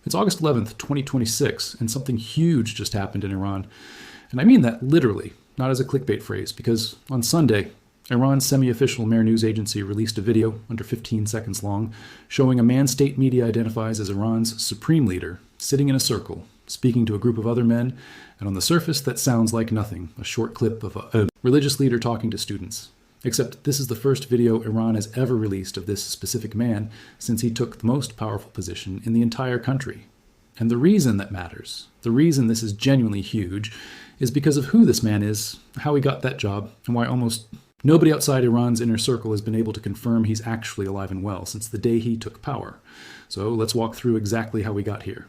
It's August 11th, 2026, and something huge just happened in Iran. And I mean that literally, not as a clickbait phrase, because on Sunday, Iran's semi-official Mehr news agency released a video, under 15 seconds long, showing a man state media identifies as Iran's supreme leader, sitting in a circle, speaking to a group of other men, and on the surface that sounds like nothing, a short clip of a religious leader talking to students. Except this is the first video Iran has ever released of this specific man since he took the most powerful position in the entire country. And the reason that matters, the reason this is genuinely huge, is because of who this man is, how he got that job, and why almost nobody outside Iran's inner circle has been able to confirm he's actually alive and well since the day he took power. So let's walk through exactly how we got here.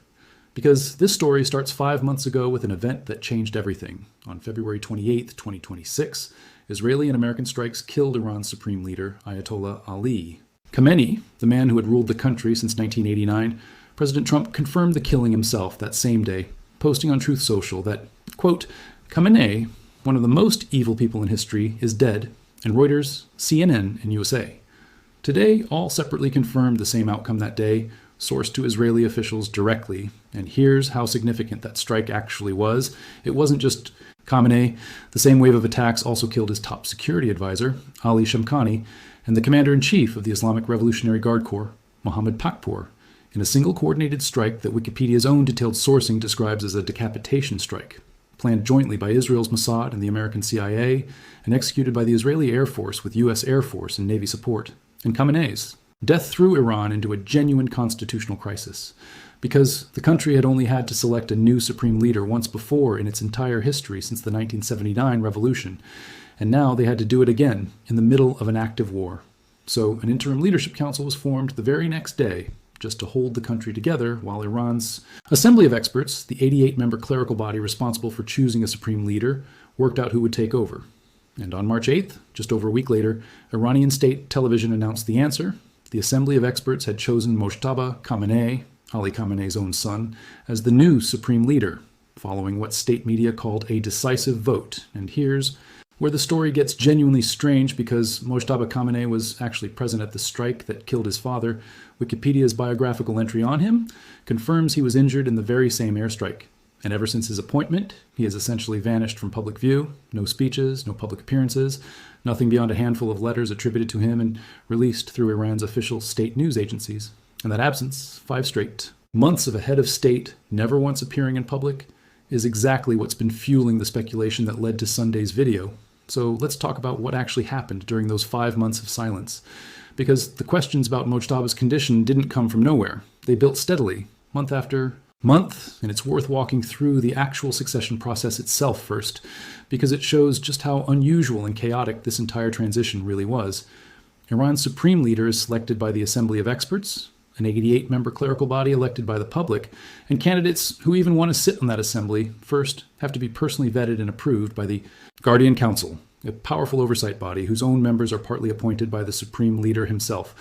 Because this story starts 5 months ago with an event that changed everything. On February 28, 2026, Israeli and American strikes killed Iran's supreme leader, Ayatollah Ali Khamenei, the man who had ruled the country since 1989. President Trump confirmed the killing himself that same day, posting on Truth Social that, quote, Khamenei, one of the most evil people in history, is dead, and Reuters, CNN, and USA. Today, all separately confirmed the same outcome that day, sourced to Israeli officials directly, and here's how significant that strike actually was. It wasn't just Khamenei. The same wave of attacks also killed his top security advisor, Ali Khamenei, and the commander-in-chief of the Islamic Revolutionary Guard Corps, Mohammed Pakpour, in a single coordinated strike that Wikipedia's own detailed sourcing describes as a decapitation strike, planned jointly by Israel's Mossad and the American CIA, and executed by the Israeli Air Force with U.S. Air Force and Navy support. And Khamenei's death threw Iran into a genuine constitutional crisis, because the country had only had to select a new supreme leader once before in its entire history since the 1979 revolution, and now they had to do it again in the middle of an active war. So an interim leadership council was formed the very next day, just to hold the country together while Iran's Assembly of Experts, the 88-member clerical body responsible for choosing a supreme leader, worked out who would take over. And on March 8th, just over a week later, Iranian state television announced the answer. The Assembly of Experts had chosen Mojtaba Khamenei, Ali Khamenei's own son, as the new supreme leader, following what state media called a decisive vote. And here's where the story gets genuinely strange, because Mojtaba Khamenei was actually present at the strike that killed his father. Wikipedia's biographical entry on him confirms he was injured in the very same airstrike. And ever since his appointment, he has essentially vanished from public view. No speeches, no public appearances, nothing beyond a handful of letters attributed to him and released through Iran's official state news agencies. And that absence, 5 straight months of a head of state never once appearing in public, is exactly what's been fueling the speculation that led to Sunday's video. So let's talk about what actually happened during those 5 months of silence. Because the questions about Mojtaba's condition didn't come from nowhere. They built steadily, month after month, and it's worth walking through the actual succession process itself first, because it shows just how unusual and chaotic this entire transition really was. Iran's supreme leader is selected by the Assembly of Experts, an 88-member clerical body elected by the public, and candidates who even want to sit on that assembly first have to be personally vetted and approved by the Guardian Council, a powerful oversight body whose own members are partly appointed by the supreme leader himself,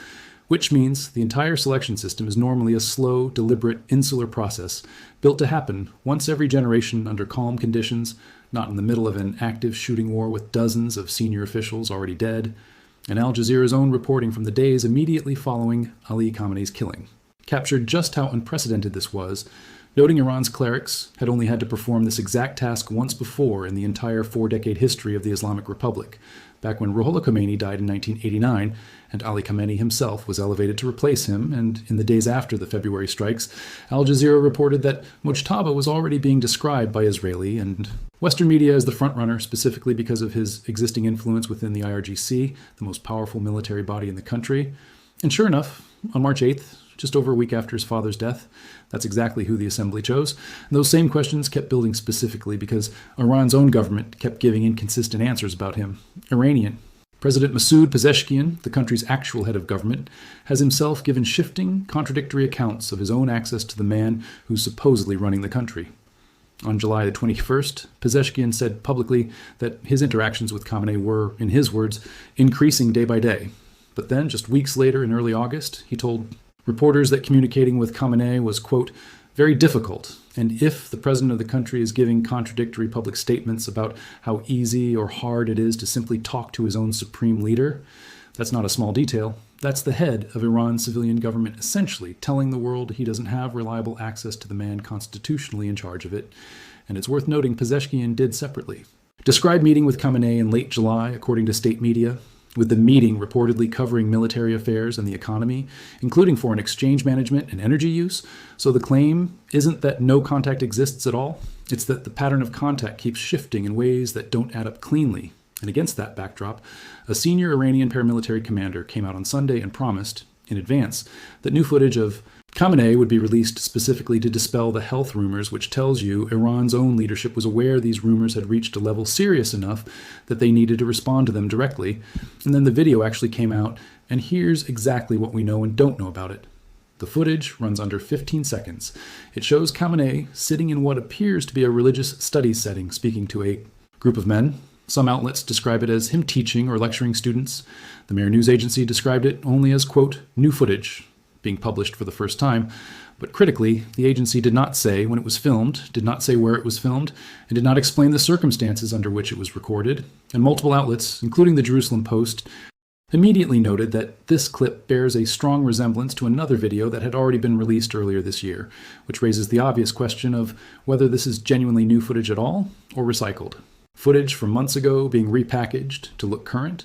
which means the entire selection system is normally a slow, deliberate, insular process built to happen once every generation under calm conditions, not in the middle of an active shooting war with dozens of senior officials already dead. And Al Jazeera's own reporting from the days immediately following Ali Khamenei's killing captured just how unprecedented this was, noting Iran's clerics had only had to perform this exact task once before in the entire 4-decade history of the Islamic Republic, back when Ruhollah Khomeini died in 1989, and Ali Khamenei himself was elevated to replace him, and in the days after the February strikes, Al Jazeera reported that Mojtaba was already being described by Israeli and Western media as the frontrunner, specifically because of his existing influence within the IRGC, the most powerful military body in the country. And sure enough, on March 8th, just over a week after his father's death, that's exactly who the assembly chose. And those same questions kept building specifically because Iran's own government kept giving inconsistent answers about him. Iranian President Masoud Pezeshkian, the country's actual head of government, has himself given shifting, contradictory accounts of his own access to the man who's supposedly running the country. On July the 21st, Pezeshkian said publicly that his interactions with Khamenei were, in his words, increasing day by day. But then, just weeks later in early August, he told reporters that communicating with Khamenei was, quote, very difficult, and if the president of the country is giving contradictory public statements about how easy or hard it is to simply talk to his own supreme leader, that's not a small detail, That's the head of Iran's civilian government essentially telling the world he doesn't have reliable access to the man constitutionally in charge of it. And it's worth noting Pezeshkian did separately. Described meeting with Khamenei in late July, according to state media, with the meeting reportedly covering military affairs and the economy, including foreign exchange management and energy use. So the claim isn't that no contact exists at all. It's that the pattern of contact keeps shifting in ways that don't add up cleanly. And against that backdrop, a senior Iranian paramilitary commander came out on Sunday and promised, in advance, that new footage of Khamenei would be released specifically to dispel the health rumors, which tells you Iran's own leadership was aware these rumors had reached a level serious enough that they needed to respond to them directly. And then the video actually came out, and here's exactly what we know and don't know about it. The footage runs under 15 seconds. It shows Khamenei sitting in what appears to be a religious studies setting, speaking to a group of men. Some outlets describe it as him teaching or lecturing students. The Mehr news agency described it only as, quote, new footage, being published for the first time. But critically, the agency did not say when it was filmed, did not say where it was filmed, and did not explain the circumstances under which it was recorded. And multiple outlets, including the Jerusalem Post, immediately noted that this clip bears a strong resemblance to another video that had already been released earlier this year, which raises the obvious question of whether this is genuinely new footage at all or recycled. Footage from months ago being repackaged to look current.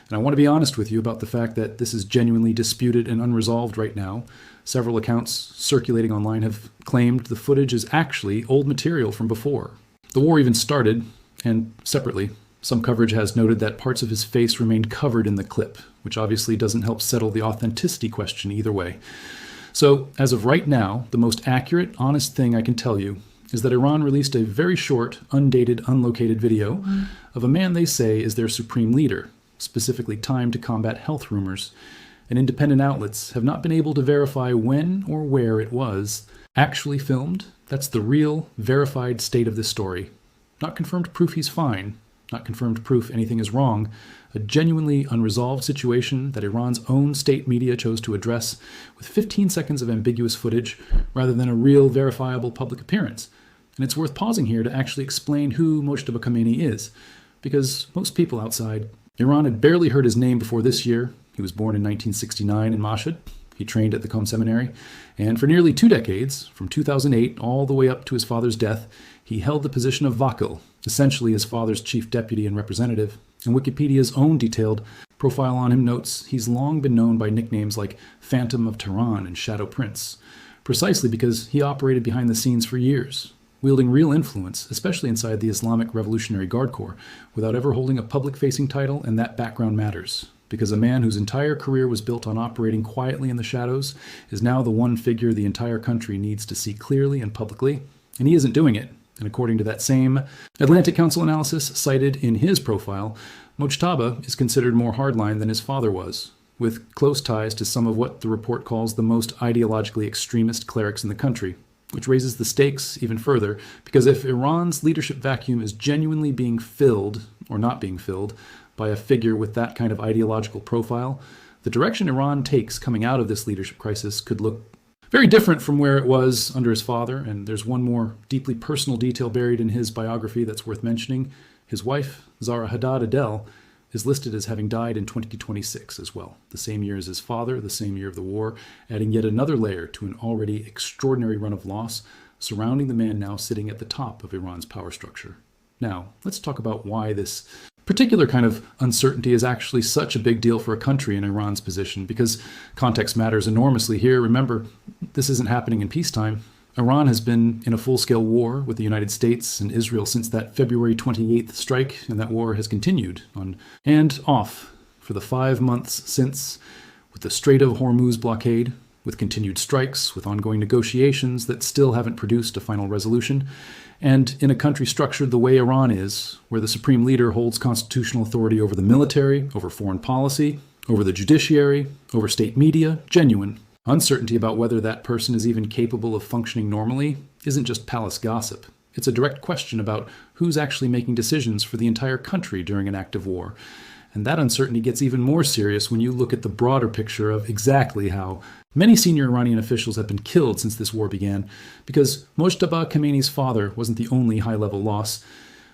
And I want to be honest with you about the fact that this is genuinely disputed and unresolved right now. Several accounts circulating online have claimed the footage is actually old material from before. The war even started, and separately, some coverage has noted that parts of his face remained covered in the clip, which obviously doesn't help settle the authenticity question either way. So, as of right now, the most accurate, honest thing I can tell you is that Iran released a very short, undated, unlocated video of a man they say is their supreme leader, specifically timed to combat health rumors. And independent outlets have not been able to verify when or where it was actually filmed. That's the real, verified state of this story. Not confirmed proof he's fine, not confirmed proof anything is wrong, a genuinely unresolved situation that Iran's own state media chose to address with 15 seconds of ambiguous footage rather than a real, verifiable public appearance. And it's worth pausing here to actually explain who Mojtaba Khamenei is, because most people outside Iran had barely heard his name before this year. He was born in 1969 in Mashhad. He trained at the Qom Seminary, and for nearly 2 decades, from 2008 all the way up to his father's death, he held the position of Vakil, essentially his father's chief deputy and representative. And Wikipedia's own detailed profile on him notes he's long been known by nicknames like Phantom of Tehran and Shadow Prince, precisely because he operated behind the scenes for years, wielding real influence, especially inside the Islamic Revolutionary Guard Corps, without ever holding a public-facing title, and that background matters. Because a man whose entire career was built on operating quietly in the shadows is now the one figure the entire country needs to see clearly and publicly, and he isn't doing it. And according to that same Atlantic Council analysis cited in his profile, Mojtaba is considered more hardline than his father was, with close ties to some of what the report calls the most ideologically extremist clerics in the country, which raises the stakes even further, because if Iran's leadership vacuum is genuinely being filled, or not being filled, by a figure with that kind of ideological profile, the direction Iran takes coming out of this leadership crisis could look very different from where it was under his father. And there's one more deeply personal detail buried in his biography that's worth mentioning. His wife, Zahra Haddad Adel, is listed as having died in 2026 as well, the same year as his father, the same year of the war, adding yet another layer to an already extraordinary run of loss surrounding the man now sitting at the top of Iran's power structure. Now, let's talk about why this particular kind of uncertainty is actually such a big deal for a country in Iran's position, because context matters enormously here. Remember, this isn't happening in peacetime. Iran has been in a full-scale war with the United States and Israel since that February 28th strike, and that war has continued on and off for the 5 months since, with the Strait of Hormuz blockade, with continued strikes, with ongoing negotiations that still haven't produced a final resolution, and in a country structured the way Iran is, where the supreme leader holds constitutional authority over the military, over foreign policy, over the judiciary, over state media, genuine. Uncertainty about whether that person is even capable of functioning normally isn't just palace gossip. It's a direct question about who's actually making decisions for the entire country during an act of war. And that uncertainty gets even more serious when you look at the broader picture of exactly how many senior Iranian officials have been killed since this war began, because Mojtaba Khamenei's father wasn't the only high-level loss.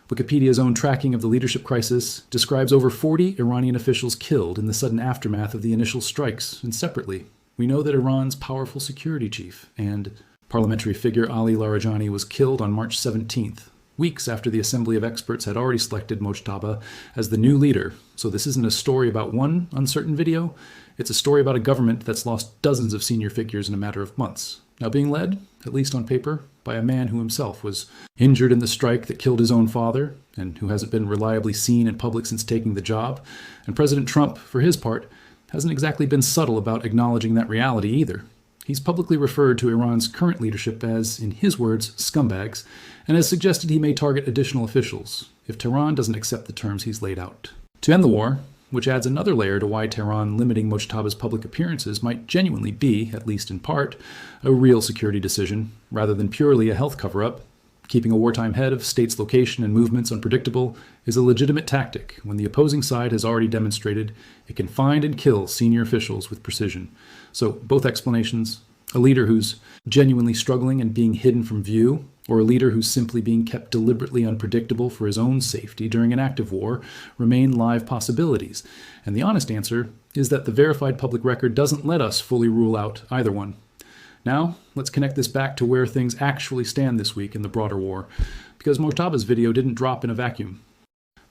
Wikipedia's own tracking of the leadership crisis describes over 40 Iranian officials killed in the sudden aftermath of the initial strikes, and separately, we know that Iran's powerful security chief and parliamentary figure Ali Larijani was killed on March 17th, weeks after the Assembly of Experts had already selected Mojtaba as the new leader. So this isn't a story about one uncertain video, it's a story about a government that's lost dozens of senior figures in a matter of months. Now being led, at least on paper, by a man who himself was injured in the strike that killed his own father, and who hasn't been reliably seen in public since taking the job. And President Trump, for his part, hasn't exactly been subtle about acknowledging that reality either. He's publicly referred to Iran's current leadership as, in his words, scumbags, and has suggested he may target additional officials if Tehran doesn't accept the terms he's laid out. To end the war, which adds another layer to why Tehran limiting Mojtaba's public appearances might genuinely be, at least in part, a real security decision, rather than purely a health cover-up. Keeping a wartime head of state's location and movements unpredictable is a legitimate tactic when the opposing side has already demonstrated it can find and kill senior officials with precision. So both explanations, a leader who's genuinely struggling and being hidden from view, or a leader who's simply being kept deliberately unpredictable for his own safety during an active war, remain live possibilities. And the honest answer is that the verified public record doesn't let us fully rule out either one. Now, let's connect this back to where things actually stand this week in the broader war, because Mojtaba's video didn't drop in a vacuum.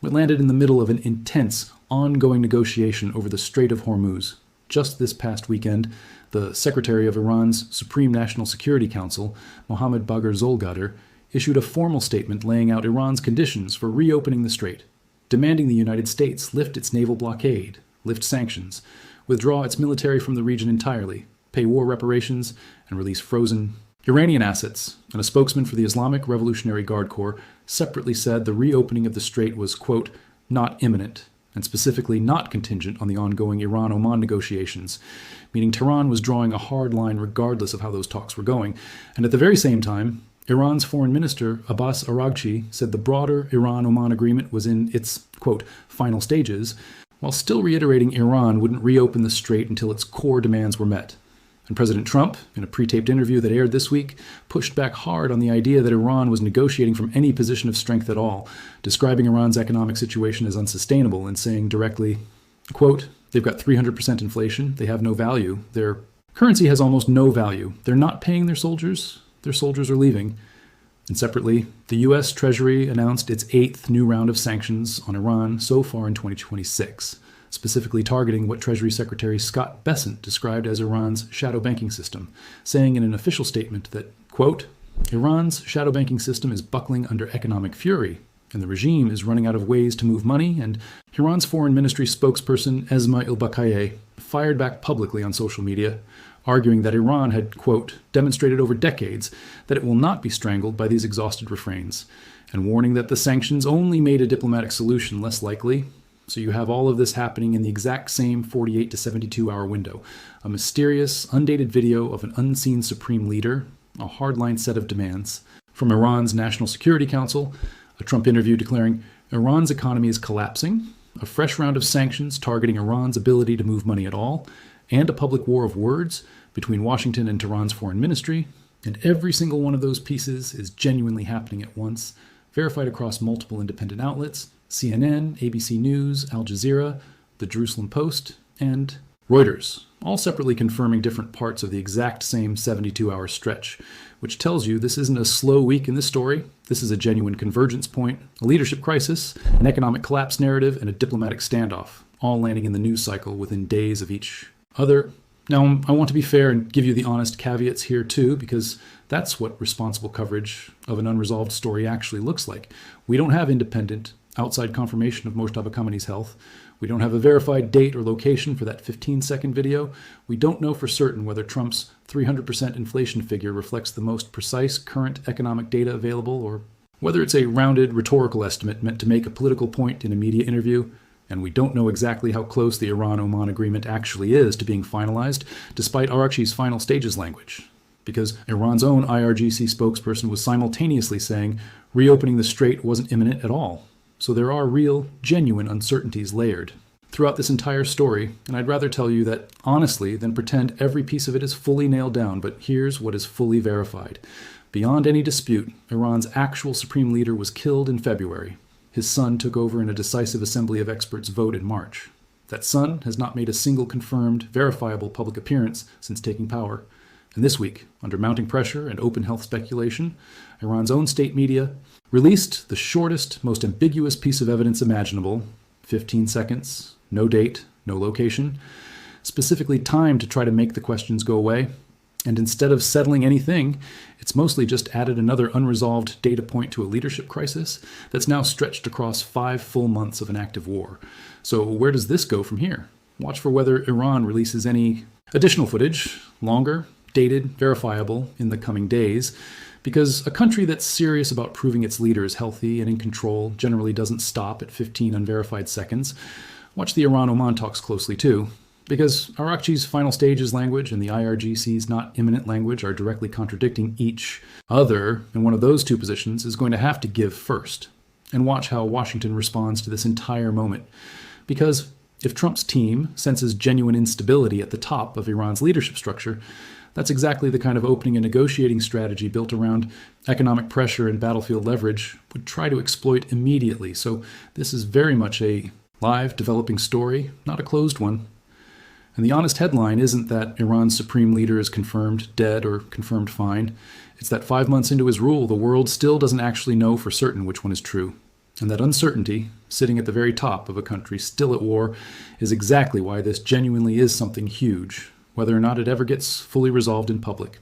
It landed in the middle of an intense, ongoing negotiation over the Strait of Hormuz. Just this past weekend, the Secretary of Iran's Supreme National Security Council, Mohammad Bagher Zolgadar, issued a formal statement laying out Iran's conditions for reopening the strait, demanding the United States lift its naval blockade, lift sanctions, withdraw its military from the region entirely, pay war reparations, and release frozen Iranian assets. And a spokesman for the Islamic Revolutionary Guard Corps separately said the reopening of the strait was, quote, not imminent, and specifically not contingent on the ongoing Iran-Oman negotiations, meaning Tehran was drawing a hard line regardless of how those talks were going. And at the very same time, Iran's foreign minister, Abbas Araghchi, said the broader Iran-Oman agreement was in its, quote, final stages, while still reiterating Iran wouldn't reopen the strait until its core demands were met. And President Trump, in a pre-taped interview that aired this week, pushed back hard on the idea that Iran was negotiating from any position of strength at all, describing Iran's economic situation as unsustainable and saying directly, quote, they've got 300% inflation, they have no value, their currency has almost no value, they're not paying their soldiers are leaving. And separately, the U.S. Treasury announced its 8th new round of sanctions on Iran so far in 2026. Specifically targeting what Treasury Secretary Scott Bessent described as Iran's shadow banking system, saying in an official statement that, quote, Iran's shadow banking system is buckling under economic fury, and the regime is running out of ways to move money, and Iran's foreign ministry spokesperson Esma Ilbakayeh fired back publicly on social media, arguing that Iran had, quote, demonstrated over decades that it will not be strangled by these exhausted refrains, and warning that the sanctions only made a diplomatic solution less likely. So you have all of this happening in the exact same 48 to 72-hour window. A mysterious, undated video of an unseen supreme leader, a hardline set of demands. From Iran's National Security Council, a Trump interview declaring Iran's economy is collapsing, a fresh round of sanctions targeting Iran's ability to move money at all, and a public war of words between Washington and Tehran's foreign ministry. And every single one of those pieces is genuinely happening at once, verified across multiple independent outlets, CNN, ABC News, Al Jazeera, the Jerusalem Post, and Reuters, all separately confirming different parts of the exact same 72-hour stretch, which tells you this isn't a slow week in this story. This is a genuine convergence point, a leadership crisis, an economic collapse narrative, and a diplomatic standoff, all landing in the news cycle within days of each other. Now, I want to be fair and give you the honest caveats here too, because that's what responsible coverage of an unresolved story actually looks like. We don't have independent, outside confirmation of Mojtaba Khamenei's health. We don't have a verified date or location for that 15-second video. We don't know for certain whether Trump's 300% inflation figure reflects the most precise current economic data available, or whether it's a rounded rhetorical estimate meant to make a political point in a media interview. And we don't know exactly how close the Iran-Oman agreement actually is to being finalized, despite Araghchi's final stages language, because Iran's own IRGC spokesperson was simultaneously saying reopening the strait wasn't imminent at all. So there are real, genuine uncertainties layered throughout this entire story, and I'd rather tell you that honestly than pretend every piece of it is fully nailed down, but here's what is fully verified. Beyond any dispute, Iran's actual supreme leader was killed in February, his son took over in a decisive assembly of experts vote in March. That son has not made a single confirmed, verifiable public appearance since taking power. And this week, under mounting pressure and open health speculation, Iran's own state media released the shortest, most ambiguous piece of evidence imaginable, 15 seconds, no date, no location, specifically timed to try to make the questions go away. And instead of settling anything, it's mostly just added another unresolved data point to a leadership crisis that's now stretched across 5 full months of an active war. So where does this go from here? Watch for whether Iran releases any additional footage, longer, dated, verifiable, in the coming days, because a country that's serious about proving its leader is healthy and in control generally doesn't stop at 15 unverified seconds. Watch the Iran-Oman talks closely too, because Arakchi's final stages language and the IRGC's not imminent language are directly contradicting each other, and one of those two positions is going to have to give first. And watch how Washington responds to this entire moment. Because if Trump's team senses genuine instability at the top of Iran's leadership structure, that's exactly the kind of opening and negotiating strategy built around economic pressure and battlefield leverage would try to exploit immediately. So this is very much a live, developing story, not a closed one. And the honest headline isn't that Iran's supreme leader is confirmed dead or confirmed fine. It's that 5 months into his rule, the world still doesn't actually know for certain which one is true. And that uncertainty, sitting at the very top of a country still at war, is exactly why this genuinely is something huge, whether or not it ever gets fully resolved in public.